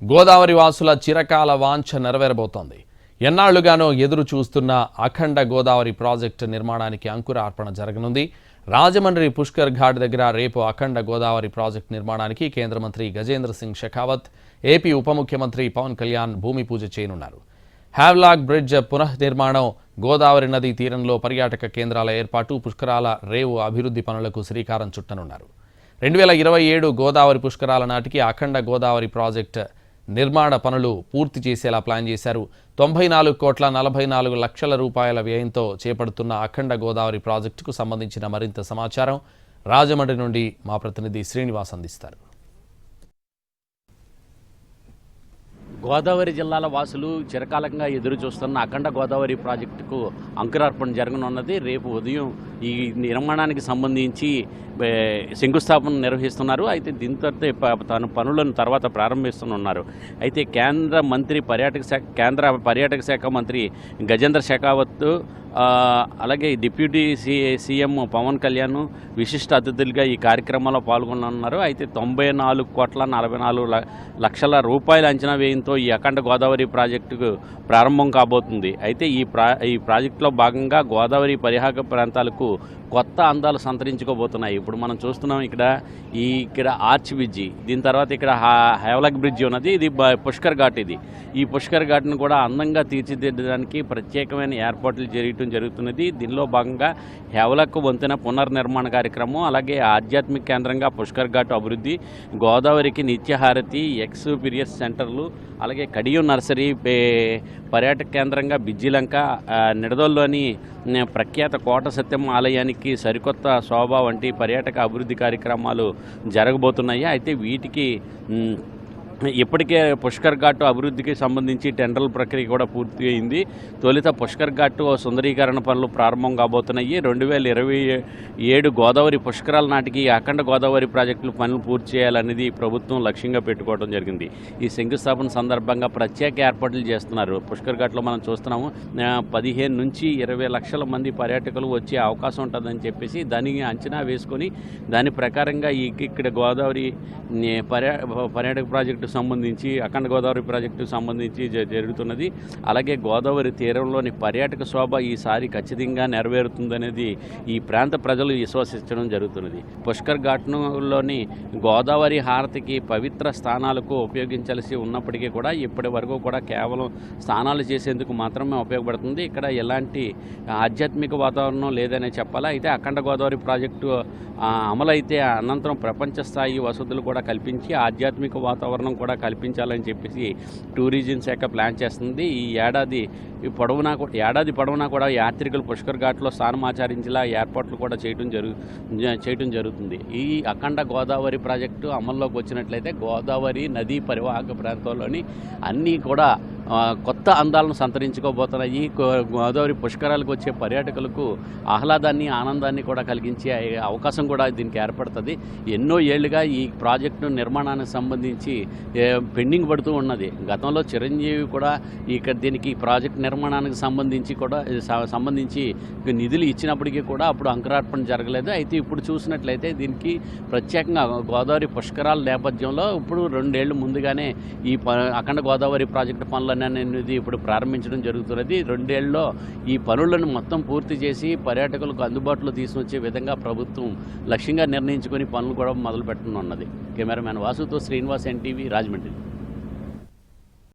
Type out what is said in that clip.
గోదావరి వాసుల చిరకాల వాంఛ నెరవేరబోతోంది. ఎన్నాళ్లుగానో ఎదురు చూస్తున్న అఖండ గోదావరి ప్రాజెక్టు నిర్మాణానికి అంకురార్పణ జరగనుంది. రాజమండ్రి పుష్కర్ ఘాట్ దగ్గర రేపు అఖండ గోదావరి ప్రాజెక్టు నిర్మాణానికి కేంద్ర మంత్రి గజేంద్ర సింగ్ షెకావత్, ఏపీ ఉప ముఖ్యమంత్రి పవన్ కళ్యాణ్ భూమి పూజ చేయనున్నారు. హ్యావ్లాక్ బ్రిడ్జ్ పునఃనిర్మాణం, గోదావరి నదీ తీరంలో పర్యాటక కేంద్రాల ఏర్పాటు, పుష్కరాల రేవు అభివృద్ధి పనులకు శ్రీకారం చుట్టనున్నారు. 2027 గోదావరి పుష్కరాల నాటికి అఖండ గోదావరి ప్రాజెక్టు నిర్మాణ పనులు పూర్తి చేసేలా ప్లాన్ చేశారు. 94,44,00,000 రూపాయల వ్యయంతో చేపడుతున్న అఖండ గోదావరి ప్రాజెక్టుకు సంబంధించిన మరింత సమాచారం రాజమండ్రి నుండి మా ప్రతినిధి శ్రీనివాస్ అందిస్తారు. గోదావరి జిల్లాల వాసులు చిరకాలంగా ఎదురు చూస్తున్న అఖండ గోదావరి ప్రాజెక్టుకు అంకురార్పణ జరగనున్నది. రేపు ఉదయం ఈ నిర్మాణానికి సంబంధించి శంకుస్థాపన నిర్వహిస్తున్నారు. అయితే దీంతో తన పనులను తర్వాత ప్రారంభిస్తున్నారు. అయితే కేంద్ర పర్యాటక శాఖ మంత్రి గజేంద్ర షెకావత్, అలాగే డిప్యూటీ సీఎం పవన్ కళ్యాణ్ విశిష్ట అతిథులుగా ఈ కార్యక్రమంలో పాల్గొనున్నారు. అయితే 94,44,00,000 రూపాయల అంచనా వ్యయంతో ఈ అఖండ గోదావరి ప్రాజెక్టుకు ప్రారంభం కాబోతుంది. అయితే ఈ ప్రాజెక్టులో భాగంగా గోదావరి పరివాహక ప్రాంతాలకు కొత్త అందాలు సంతరించుకోబోతున్నాయి. ఇప్పుడు మనం చూస్తున్నాం ఇక్కడ ఆర్చ్ బ్రిడ్జి, దీని తర్వాత ఇక్కడ హ్యావ్లాక్ బ్రిడ్జి ఉన్నది. ఇది పుష్కర్ ఘాట్. ఈ పుష్కర్ ఘాట్ను కూడా అందంగా తీర్చిదిద్దడానికి ప్రత్యేకమైన ఏర్పాట్లు జరుగుతున్నది. దీనిలో భాగంగా హ్యావ్లాక్ వంతెన పునర్నిర్మాణ కార్యక్రమం, అలాగే ఆధ్యాత్మిక కేంద్రంగా పుష్కర్ ఘాట్ అభివృద్ధి, గోదావరికి నిత్యహారతి, ఎక్స్పీరియన్స్ సెంటర్లు, అలాగే కడియం నర్సరీ పర్యాటక కేంద్రంగా బిజ్జిలంక, నిడదోల్లోని ప్రఖ్యాత కోట సత్యం ఆలయానికి సరికొత్త శోభ వంటి పర్యాటక అభివృద్ధి కార్యక్రమాలు జరగబోతున్నాయి. అయితే వీటికి ఇప్పటికే పుష్కర్ ఘాట్ అభివృద్ధికి సంబంధించి టెండర్ల ప్రక్రియ కూడా పూర్తి అయింది. తొలుత పుష్కర్ ఘాట్ సుందరీకరణ పనులు ప్రారంభం కాబోతున్నాయి. 2027 గోదావరి పుష్కరాల నాటికి అఖండ గోదావరి ప్రాజెక్టులు పనులు పూర్తి చేయాలనేది ప్రభుత్వం లక్ష్యంగా పెట్టుకోవడం జరిగింది. ఈ శంకుస్థాపన సందర్భంగా ప్రత్యేక ఏర్పాట్లు చేస్తున్నారు. పుష్కర్ ఘాట్లో మనం చూస్తున్నాము 15 నుంచి 20 లక్షల మంది పర్యాటకులు వచ్చే అవకాశం ఉంటుందని చెప్పేసి దానికి అంచనా వేసుకొని దాని ప్రకారంగా ఇక్కడ గోదావరి పర్యాటక ప్రాజెక్టు సంబంధించి అఖండ గోదావరి ప్రాజెక్టు సంబంధించి జరుగుతున్నది. అలాగే గోదావరి తీరంలోని పర్యాటక శోభ ఈసారి ఖచ్చితంగా నెరవేరుతుందనేది ఈ ప్రాంత ప్రజలు విశ్వసించడం జరుగుతున్నది. పుష్కర్ ఘాట్లోని గోదావరి హారతికి పవిత్ర స్థానాలకు ఉపయోగించాల్సి ఉన్నప్పటికీ కూడా ఇప్పటి వరకు కూడా కేవలం స్నానాలు చేసేందుకు మాత్రమే ఉపయోగపడుతుంది. ఇక్కడ ఎలాంటి ఆధ్యాత్మిక వాతావరణం లేదనే చెప్పాలి. అయితే అఖండ గోదావరి ప్రాజెక్టు అమలైతే అనంతరం ప్రపంచ స్థాయి వసతులు కూడా కల్పించి ఆధ్యాత్మిక వాతావరణం కూడా కల్పించాలని చెప్పేసి టూరిజం శాఖ ప్లాన్ చేస్తుంది. ఈ ఏడాది పొడవునా కూడా యాత్రికులు పుష్కర్ ఘాట్లో స్నానమాచరించేలా ఏర్పాట్లు కూడా చేయడం జరుగుతుంది. ఈ అఖండ గోదావరి ప్రాజెక్టు అమల్లోకి వచ్చినట్లయితే గోదావరి నదీ పరివాహక ప్రాంతంలోని అన్నీ కూడా కొత్త అందాలను సంతరించుకోబోతున్నాయి. గోదావరి పుష్కరాలకు వచ్చే పర్యాటకులకు ఆహ్లాదాన్ని, ఆనందాన్ని కూడా కలిగించే అవకాశం కూడా దీనికి ఏర్పడుతుంది. ఎన్నో ఏళ్లుగా ఈ ప్రాజెక్టు నిర్మాణానికి సంబంధించి పెండింగ్ పడుతూ ఉన్నది. గతంలో చిరంజీవి కూడా దీనికి ప్రాజెక్టు నిర్మాణానికి సంబంధించి నిధులు ఇచ్చినప్పటికీ కూడా అప్పుడు అంకురార్పణ జరగలేదు. అయితే ఇప్పుడు చూసినట్లయితే దీనికి ప్రత్యేకంగా గోదావరి పుష్కరాల నేపథ్యంలో ఇప్పుడు 2 ఏళ్ల ముందుగానే ఈ అఖండ గోదావరి ప్రాజెక్టు పనులు అనేది ఇప్పుడు ప్రారంభించడం జరుగుతున్నది. 2 ఏళ్లలో ఈ పనులను మొత్తం పూర్తి చేసి పర్యాటకులకు అందుబాటులో తీసుకొచ్చే విధంగా ప్రభుత్వం లక్ష్యంగా నిర్ణయించుకొని పనులు కూడా మొదలు పెట్టనున్నది. కెమెరామ్యాన్ వాసుతో శ్రీనివాస్, NTV, రాజమండ్రి.